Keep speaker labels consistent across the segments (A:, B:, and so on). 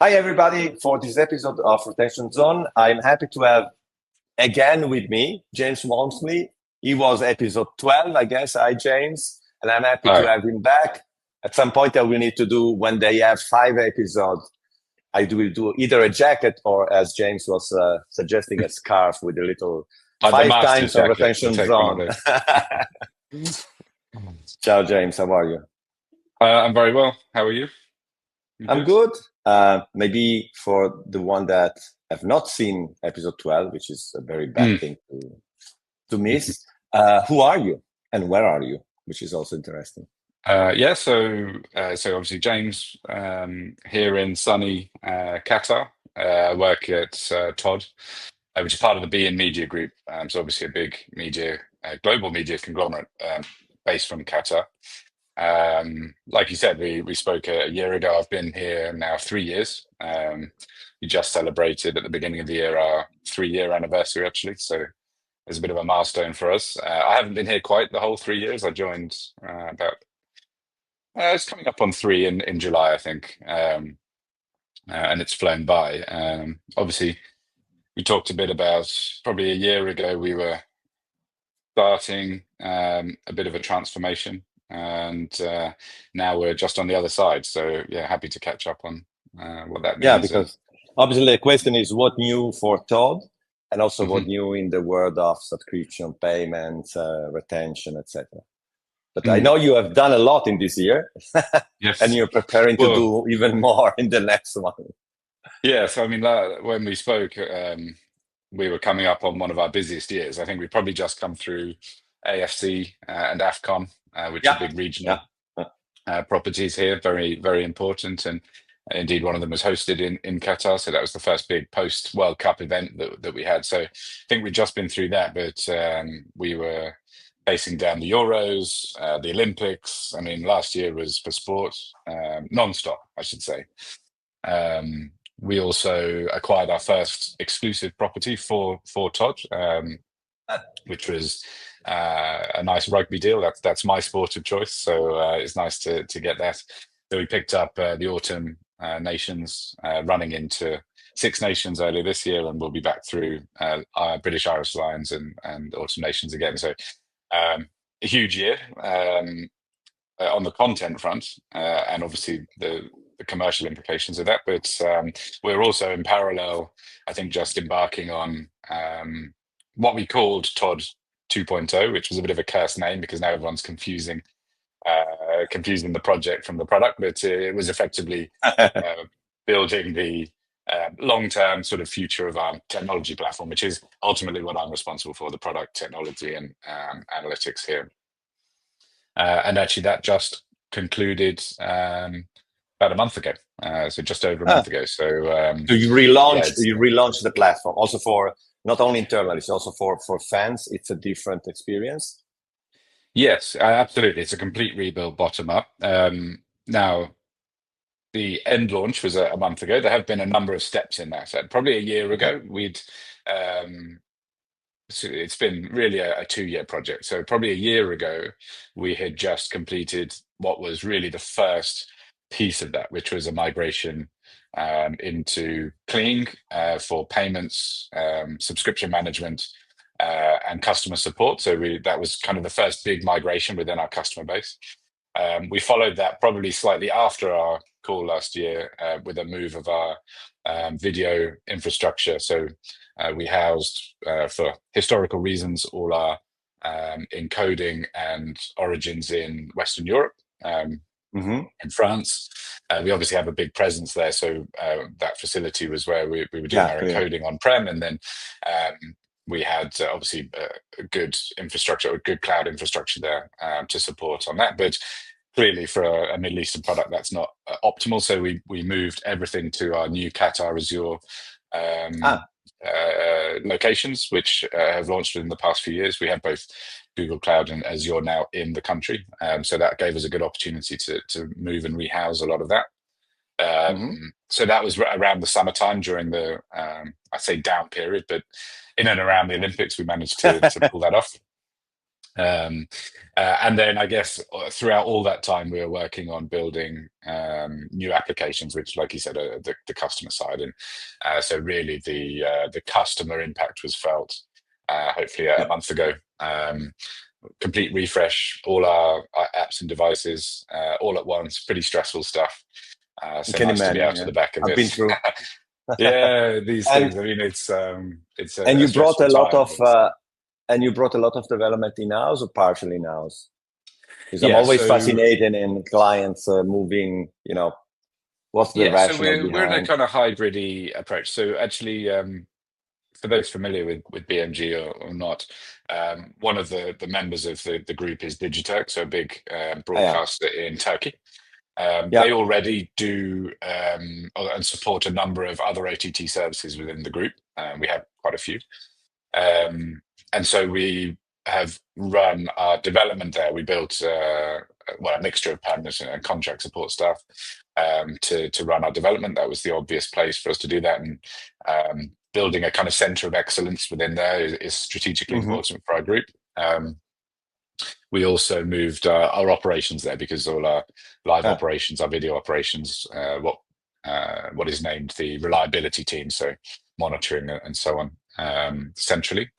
A: Hi, everybody. For this episode of Rotation Zone, I'm happy to have again with me James Walmsley. He was episode 12, I guess. Hi, James. And I'm happy to
B: Hi.
A: have him back. At some point, I will need to do when they have 5 episodes. I will do either a jacket or, as James was suggesting, a scarf with a little
B: The
A: 5
B: master's
A: times of
B: jacket. We'll
A: Retention
B: take one
A: Zone.
B: of those.
A: Ciao, James. How are you?
B: I'm very well. How are you?
A: I'm good. Maybe for the one that have not seen episode 12, which is a very bad thing to miss. Who are you and where are you? Which is also interesting.
B: So obviously James here in sunny Qatar. I work at TOD, which is part of the B in Media Group. So obviously a big media, global media conglomerate based from Qatar. Like you said, we spoke a year ago. I've been here now 3 years. We just celebrated at the beginning of the year our 3-year anniversary, actually. So it's a bit of a milestone for us. I haven't been here quite the whole 3 years. I joined it's coming up on 3 in July, I think, and it's flown by. Obviously, we talked a bit about probably a year ago. We were starting a bit of a transformation, and now we're just on the other side. So yeah, happy to catch up on what that means.
A: Yeah, because obviously the question is what new for TOD, and also what new in the world of subscription payments, retention, etc. But I know you have done a lot in this year,
B: Yes.
A: and you're preparing to do even more in the next one.
B: Yeah, so I mean, when we spoke, we were coming up on one of our busiest years. I think we probably just come through AFC and AFCON, which are big regional properties here, very, very important. And indeed, one of them was hosted in Qatar. So that was the first big post-World Cup event that we had. So I think we'd just been through that, but we were facing down the Euros, the Olympics. I mean, last year was for sport, non-stop, I should say. We also acquired our first exclusive property for TOD, which was a nice rugby deal. That's my sport of choice, so it's nice to get that. So we picked up the Autumn Nations, running into 6 Nations earlier this year, and we'll be back through British Irish Lions and Autumn Nations again. So a huge year on the content front, and obviously the commercial implications of that. But we're also in parallel, I think, just embarking on what we called TOD 2.0, which was a bit of a cursed name because now everyone's confusing the project from the product. But it was effectively building the long-term sort of future of our technology platform, which is ultimately what I'm responsible for, the product, technology, and analytics here. And actually, that just concluded about a month ago, so just over a month ago. So
A: you relaunched the platform also for not only internally, it's also for fans. It's a different experience.
B: Yes, absolutely. It's a complete rebuild bottom up. Now, the end launch was a month ago. There have been a number of steps in that. Probably a year ago, so it's been really a 2-year project. So probably a year ago, we had just completed what was really the first piece of that, which was a migration into Cleeng for payments, subscription management, and customer support. So that was kind of the first big migration within our customer base. We followed that probably slightly after our call last year with a move of our video infrastructure. So we housed, for historical reasons, all our encoding and origins in Western Europe, in France. We obviously have a big presence there, so that facility was where we were doing our encoding on-prem, and then we had obviously a good infrastructure, a good cloud infrastructure there to support on that. But clearly for a Middle Eastern product, that's not optimal. So we moved everything to our new Qatar Azure locations, which have launched within the past few years. We have both Google Cloud and Azure now in the country. So that gave us a good opportunity to move and rehouse a lot of that. So that was around the summertime during the, I'd say down period, but in and around the Olympics, we managed to pull that off. And then I guess throughout all that time, we were working on building new applications, which, like you said, are the customer side. And so really the customer impact was felt hopefully a month ago. Complete refresh, all our apps and devices all at once, pretty stressful stuff. So
A: can
B: nice
A: imagine,
B: to be out of the back of
A: I've
B: it.
A: been through.
B: Yeah, these things. I mean, it's
A: and you brought a lot of and you brought a lot of development in-house or partially in-house? Because I'm always fascinated in clients moving, what's the rationale behind?
B: We're in a kind of hybrid-y approach. So actually, for those familiar with BMG or not, one of the members of the group is Digiturk, so a big broadcaster in Turkey. They already do and support a number of other OTT services within the group. We have quite a few. And so we have run our development there. We built a mixture of permanent and contract support staff to run our development. That was the obvious place for us to do that. And building a kind of center of excellence within there is strategically important for our group. We also moved our operations there because all our live operations, our video operations, what is named the reliability team, so monitoring and so on, centrally.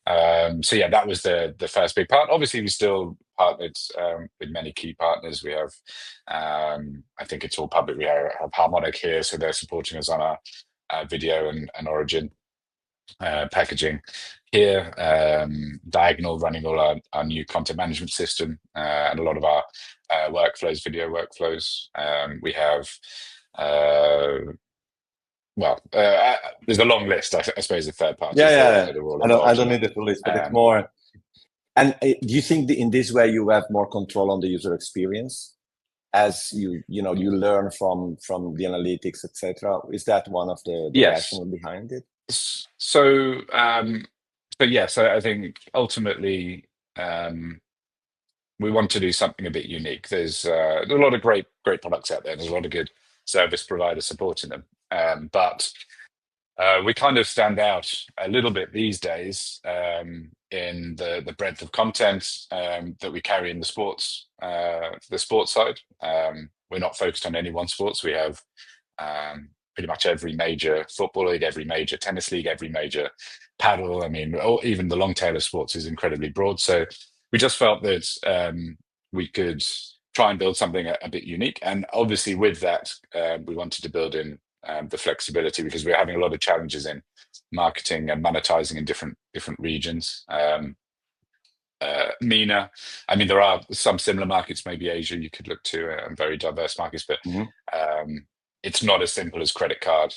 B: So yeah, that was the first big part. Obviously, we still partnered with many key partners. We have, I think it's all public. We have Harmonic here, so they're supporting us on our video and Origin packaging here. Diagonal running all our new content management system and a lot of our workflows, video workflows. We have. There's a long list, I suppose, of third parties.
A: I don't need the full list, but it's more. And do you think in this way you have more control on the user experience as you learn from the analytics, etc.? Is that one of the rationale behind it?
B: So I think ultimately we want to do something a bit unique. There's a lot of great products out there. There's a lot of good service providers supporting them. But we kind of stand out a little bit these days in the breadth of content that we carry in the sports side. We're not focused on any one sports. We have pretty much every major football league, every major tennis league, every major paddle. I mean, even the long tail of sports is incredibly broad. So we just felt that we could try and build something a bit unique. And obviously with that, we wanted to build in the flexibility because we're having a lot of challenges in marketing and monetizing in different regions. MENA, I mean, there are some similar markets, maybe Asia you could look to, and very diverse markets, but it's not as simple as credit card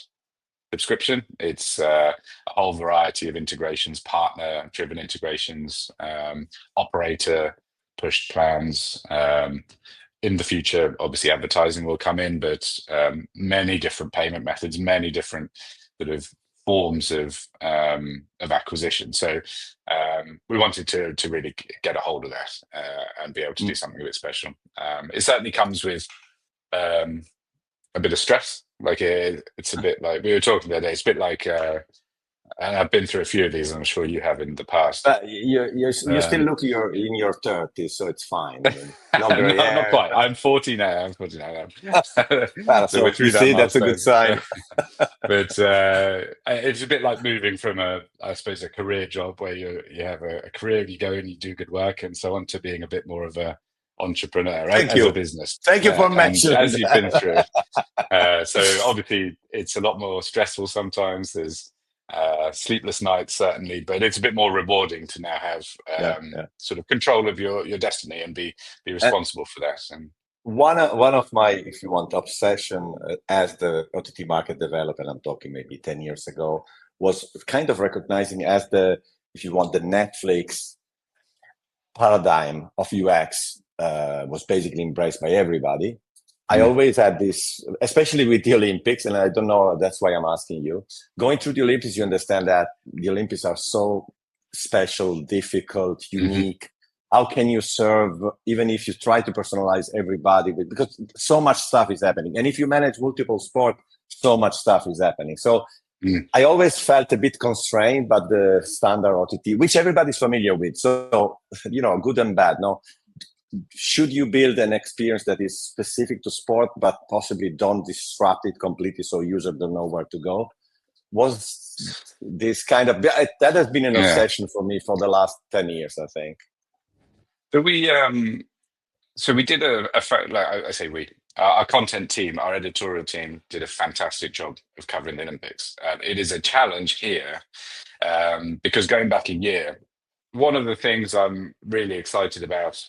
B: subscription. It's a whole variety of integrations, partner-driven integrations, operator pushed plans. In the future, obviously, advertising will come in, but many different payment methods, many different sort of forms of acquisition. So we wanted to really get a hold of that and be able to do something a bit special. It certainly comes with a bit of stress. Like it's a bit like we were talking the other day. It's a bit like, and I've been through a few of these. I'm sure you have in the past.
A: But you still look in your 30s, so it's fine. I mean,
B: not quite. I'm 40 now. So
A: you see, that's a good sign.
B: But it's a bit like moving from I suppose, a career job where you have a career, you go and you do good work and so on, to being a bit more of a entrepreneur, right? As a business.
A: Thank you for mentioning
B: as you've been through. So obviously it's a lot more stressful sometimes. There's sleepless nights certainly, but it's a bit more rewarding to now have sort of control of your destiny and be responsible for that. And
A: one of my, if you want, obsession as the OTT market developer, I'm talking maybe 10 years ago, was kind of recognizing as the, if you want, the Netflix paradigm of UX was basically embraced by everybody. I always had this, especially with the Olympics, and I don't know, that's why I'm asking you. Going through the Olympics, you understand that the Olympics are so special, difficult, unique. How can you serve, even if you try to personalize everybody, because so much stuff is happening. And if you manage multiple sports, so much stuff is happening. So I always felt a bit constrained by the standard OTT, which everybody's familiar with. So, good and bad. No, should you build an experience that is specific to sport, but possibly don't disrupt it completely so users don't know where to go? Was this kind of, that has been an obsession for me for the last 10 years, I think.
B: So we did our content team, our editorial team did a fantastic job of covering the Olympics. It is a challenge here because going back a year, one of the things I'm really excited about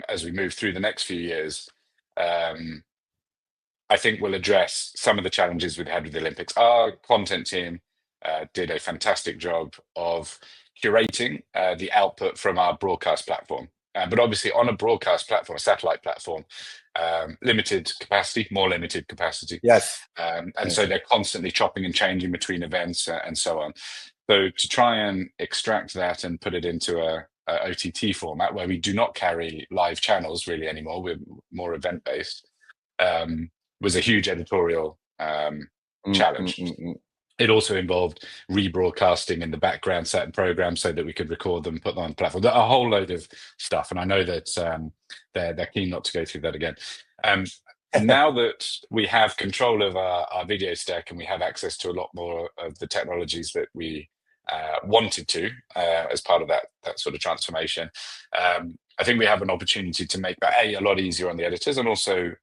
B: as we move through the next few years, I think will address some of the challenges we've had with the Olympics. Our content team did a fantastic job of curating the output from our broadcast platform. But obviously on a broadcast platform, a satellite platform, limited capacity, more limited capacity.
A: Yes.
B: So they're constantly chopping and changing between events and so on. So to try and extract that and put it into a OTT format where we do not carry live channels really anymore, we're more event-based, was a huge editorial challenge. It also involved rebroadcasting in the background certain programs so that we could record them, put them on the platform. A whole load of stuff, and I know that they're keen not to go through that again. Now that we have control of our video stack and we have access to a lot more of the technologies that we wanted to as part of that sort of transformation, I think we have an opportunity to make that a lot easier on the editors and also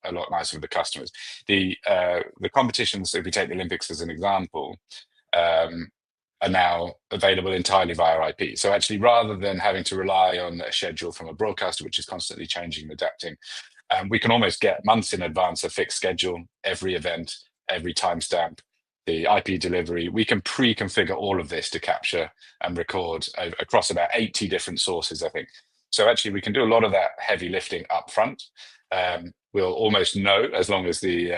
B: a lot nicer for the customers. The competitions, if we take the Olympics as an example, are now available entirely via IP. So actually, rather than having to rely on a schedule from a broadcaster, which is constantly changing and adapting, we can almost get months in advance a fixed schedule, every event, every timestamp, the IP delivery. We can pre-configure all of this to capture and record across about 80 different sources, I think. So actually, we can do a lot of that heavy lifting up front. We'll almost know, as long as the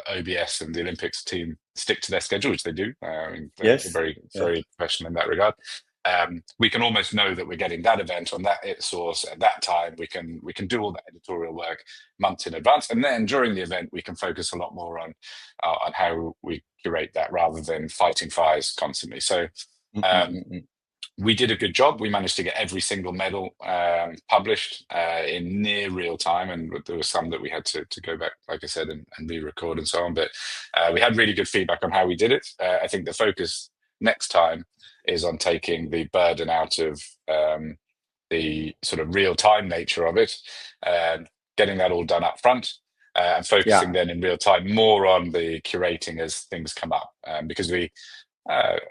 B: OBS and the Olympics team stick to their schedule, which they do. They're very professional in that regard. We can almost know that we're getting that event on that source at that time. We can do all that editorial work months in advance, and then during the event, we can focus a lot more on how we curate that rather than fighting fires constantly. So. We did a good job. We managed to get every single medal published in near real time, and there were some that we had to go back, like I said, and re-record and so on. But we had really good feedback on how we did it. I think the focus next time is on taking the burden out of the sort of real-time nature of it, getting that all done up front, and focusing then in real time more on the curating as things come up, because we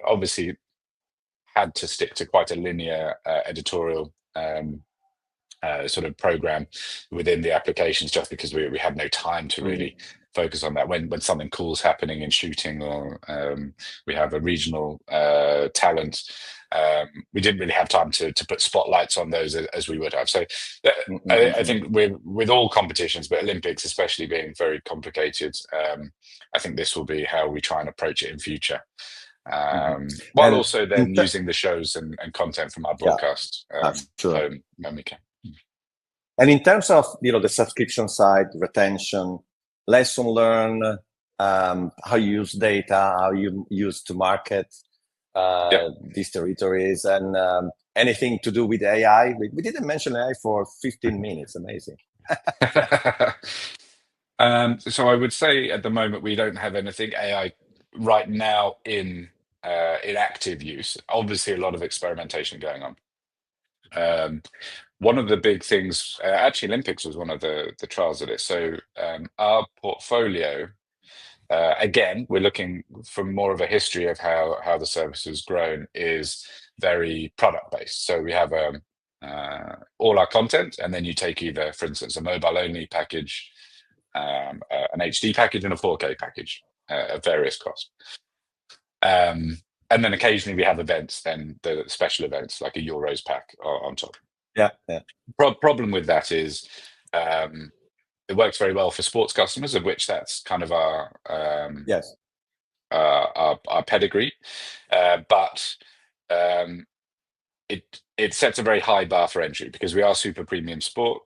B: obviously had to stick to quite a linear editorial sort of program within the applications, just because we had no time to really focus on that. When something cool's happening in shooting, or we have a regional talent, we didn't really have time to put spotlights on those as we would have. So I think with all competitions, but Olympics especially being very complicated, I think this will be how we try and approach it in future. While also then using the shows and content from our broadcast when we can.
A: And in terms of the subscription side, retention, lesson learned, how you use data, how you use to market these territories, and anything to do with AI. We didn't mention AI for 15 minutes. Amazing.
B: So I would say at the moment we don't have anything AI right now in active use. Obviously, a lot of experimentation going on. One of the big things, actually, Olympics was one of the trials of it. So our portfolio, again, we're looking for more of a history of how the service has grown, is very product based. So we have all our content, and then you take either, for instance, a mobile only package, an HD package, and a 4K package at various costs. And then occasionally we have events, then the special events like a Euros pack on top. Problem with that is it works very well for sports customers, of which that's kind of our pedigree, but it sets a very high bar for entry because we are super premium sport.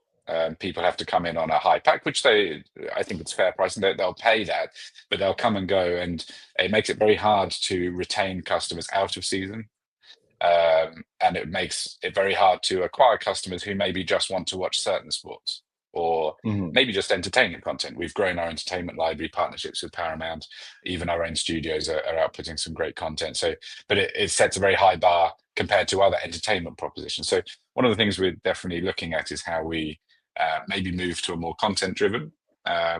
B: People have to come in on a high pack, which I think it's fair price, and they'll pay that, but they'll come and go, and it makes it very hard to retain customers out of season. And it makes it very hard to acquire customers who maybe just want to watch certain sports, or maybe just entertainment content. We've grown our entertainment library partnerships with Paramount. Even our own studios are outputting some great content. So, but it sets a very high bar compared to other entertainment propositions. So one of the things we're definitely looking at is how we maybe move to a more content driven,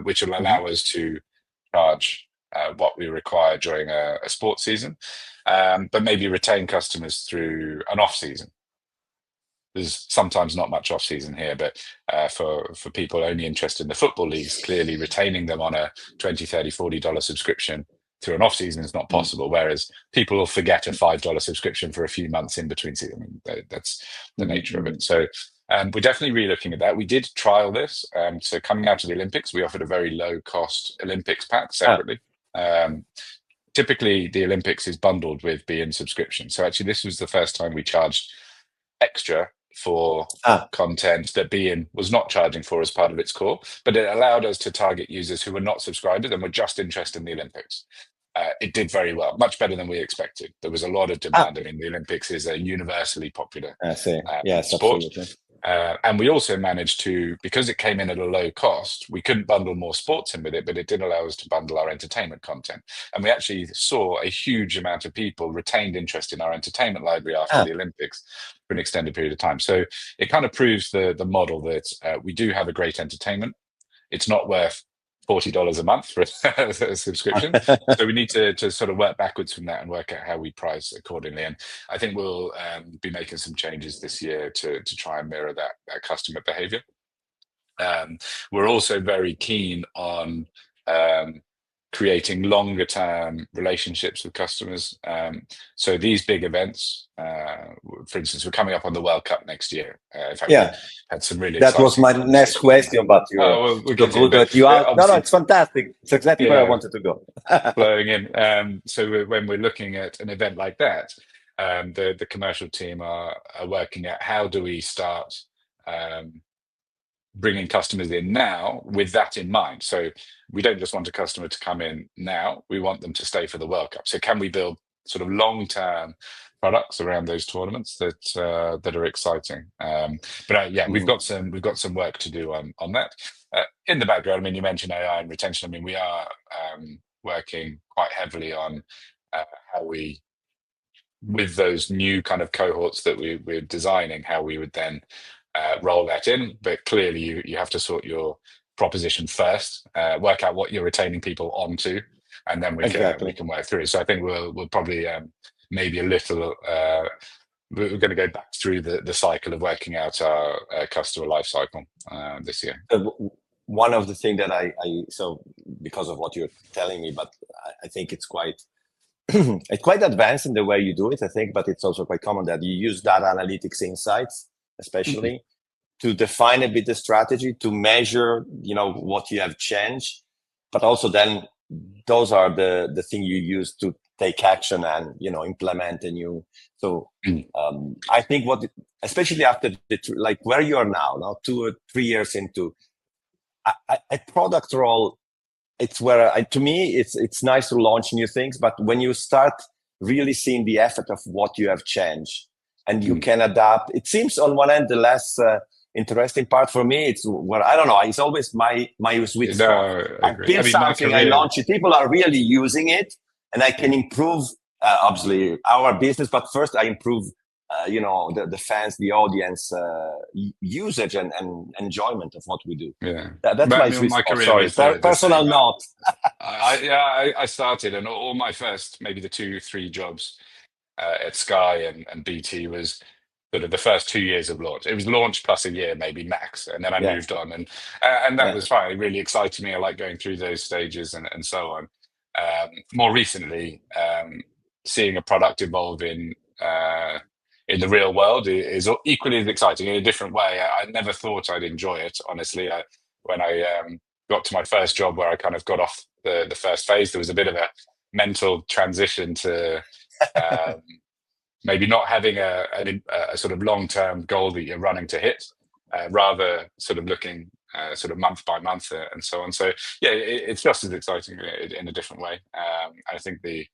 B: which will allow us to charge what we require during a sports season, but maybe retain customers through an off season. There's sometimes not much off season here, but for people only interested in the football leagues, clearly retaining them on a $20, $30, $40 subscription through an off season is not possible. Whereas people will forget a $5 subscription for a few months in between season. I mean, that's the nature of it. So we're definitely re-looking at that. We did trial this. So coming out of the Olympics, we offered a very low cost Olympics pack separately. Typically the Olympics is bundled with beIN subscription. So actually this was the first time we charged extra for content that beIN was not charging for as part of its core, but it allowed us to target users who were not subscribers and were just interested in the Olympics. It did very well, much better than we expected. There was a lot of demand. I mean, the Olympics is a universally popular
A: yes,
B: sport.
A: absolutely.
B: And we also managed to, because it came in at a low cost, we couldn't bundle more sports in with it, but it did allow us to bundle our entertainment content. And we actually saw a huge amount of people retained interest in our entertainment library after the Olympics for an extended period of time. So it kind of proves the model that we do have a great entertainment. It's not worth $40 a month for a subscription. So we need to sort of work backwards from that and work out how we price accordingly. And I think we'll be making some changes this year to try and mirror that customer behavior. We're also very keen on creating longer term relationships with customers. So these big events, for instance, we're coming up on the World Cup next year. In fact, we had some really
A: that was my next question, but no, it's fantastic. It's exactly where I wanted to go.
B: Flowing in. So when we're looking at an event like that, the commercial team are working out how do we start bringing customers in now with that in mind. So we don't just want a customer to come in now, we want them to stay for the World Cup. So can we build sort of long-term products around those tournaments that are exciting? We've got some work to do on that. In the background, I mean, you mentioned AI and retention. I mean, we are working quite heavily on how we, with those new kind of cohorts that we're designing, how we would then roll that in. But clearly you have to sort your proposition first, work out what you're retaining people onto, and then we can work through it. So I think we'll probably maybe a little we're going to go back through the cycle of working out our customer life cycle this year.
A: One of the things that I so because of what you're telling me, but I think it's quite it's quite advanced in the way you do it, I think, but it's also quite common that you use data analytics insights, especially to define a bit the strategy, to measure, what you have changed, but also then those are the thing you use to take action and, implement a new. So I think especially after like where you are now 2 or 3 years into a product role, it's where to me, it's nice to launch new things, but when you start really seeing the effect of what you have changed and you can adapt, it seems on one end, the less interesting part for me, it's where I don't know, it's always my sweet spot. I build something, I launch it, people are really using it, and I can improve obviously our business, but first I improve the fans, the audience usage and enjoyment of what we do. That's my sweet spot. Sorry, personal note.
B: I started, and all my first maybe the 2-3 jobs at Sky and BT was sort of the first 2 years of launch. It was launch plus a year, maybe max, and then I moved on, and that was fine. It really excited me. I like going through those stages and so on. More recently, seeing a product evolve in the real world is equally as exciting in a different way. I never thought I'd enjoy it, honestly. When I got to my first job, where I kind of got off the first phase, there was a bit of a mental transition to maybe not having a sort of long-term goal that you're running to hit, rather sort of looking sort of month by month and so on. So yeah, it's just as exciting in a different way. I think the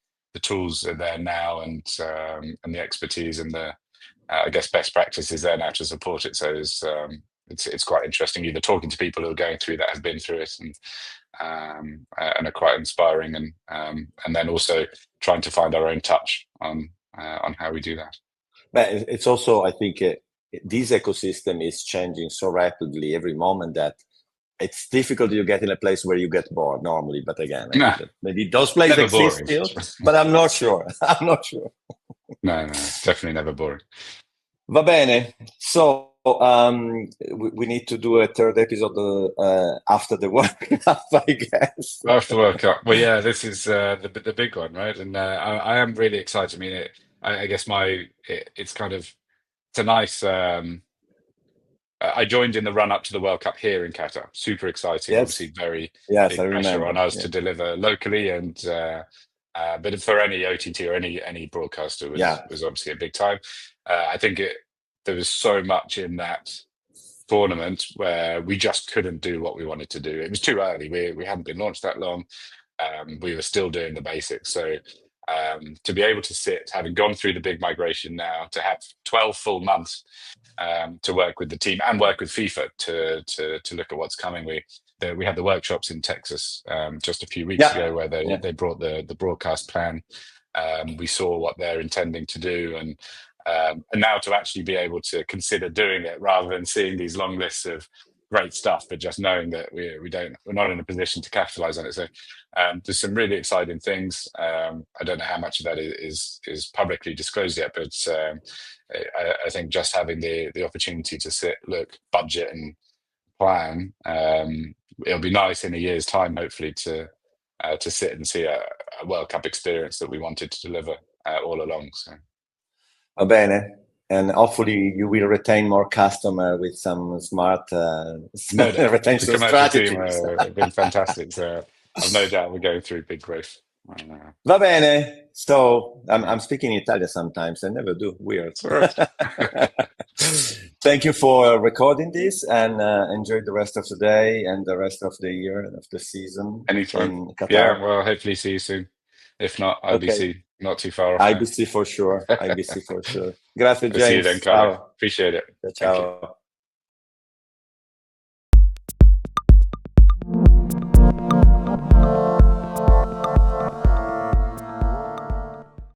B: tools are there now, and the expertise and the I guess best practices there now to support it. So it's quite interesting either talking to people who are going through that, have been through it, and are quite inspiring, and then also trying to find our own touch on how we do that.
A: But it's also, I think, this ecosystem is changing so rapidly every moment that it's difficult to get in a place where you get bored normally. But again, maybe those places exist still, but I'm not sure. I'm not sure.
B: No, definitely never boring.
A: Va bene. So we need to do a third episode after the World Cup, I guess.
B: After the World Cup. Well, yeah, this is the big one, right? And I am really excited. I mean, I guess it's kind of, it's a nice. I joined in the run up to the World Cup here in Qatar. Super exciting.
A: Yes.
B: Obviously, very
A: big
B: pressure on us to deliver locally, and but for any OTT or any broadcaster was obviously a big time. I think there was so much in that tournament where we just couldn't do what we wanted to do. It was too early. We hadn't been launched that long. We were still doing the basics. So to be able to sit, having gone through the big migration now, to have 12 full months to work with the team and work with FIFA to look at what's coming. We had the workshops in Texas just a few weeks ago where they brought the broadcast plan. We saw what they're intending to do, and now to actually be able to consider doing it rather than seeing these long lists of great stuff, but just knowing that we're not in a position to capitalize on it. So there's some really exciting things. I don't know how much of that is publicly disclosed yet, but I think just having the opportunity to sit, look, budget and plan, it'll be nice in a year's time, hopefully, to sit and see a World Cup experience that we wanted to deliver all along. So.
A: Va bene. And hopefully you will retain more customer with some smart retention strategies.
B: The team have been fantastic. So I've no doubt we're going through big growth.
A: Va bene. So I'm speaking Italian sometimes. I never do. Weird. Thank you for recording this, and enjoy the rest of the day and the rest of the year and of the season.
B: Anytime. Yeah, well, hopefully see you soon. If not, IBC, not too far off.
A: IBC for sure. IBC for sure. Grazie, James.
B: See you then, Carlo. Appreciate it.
A: Ciao.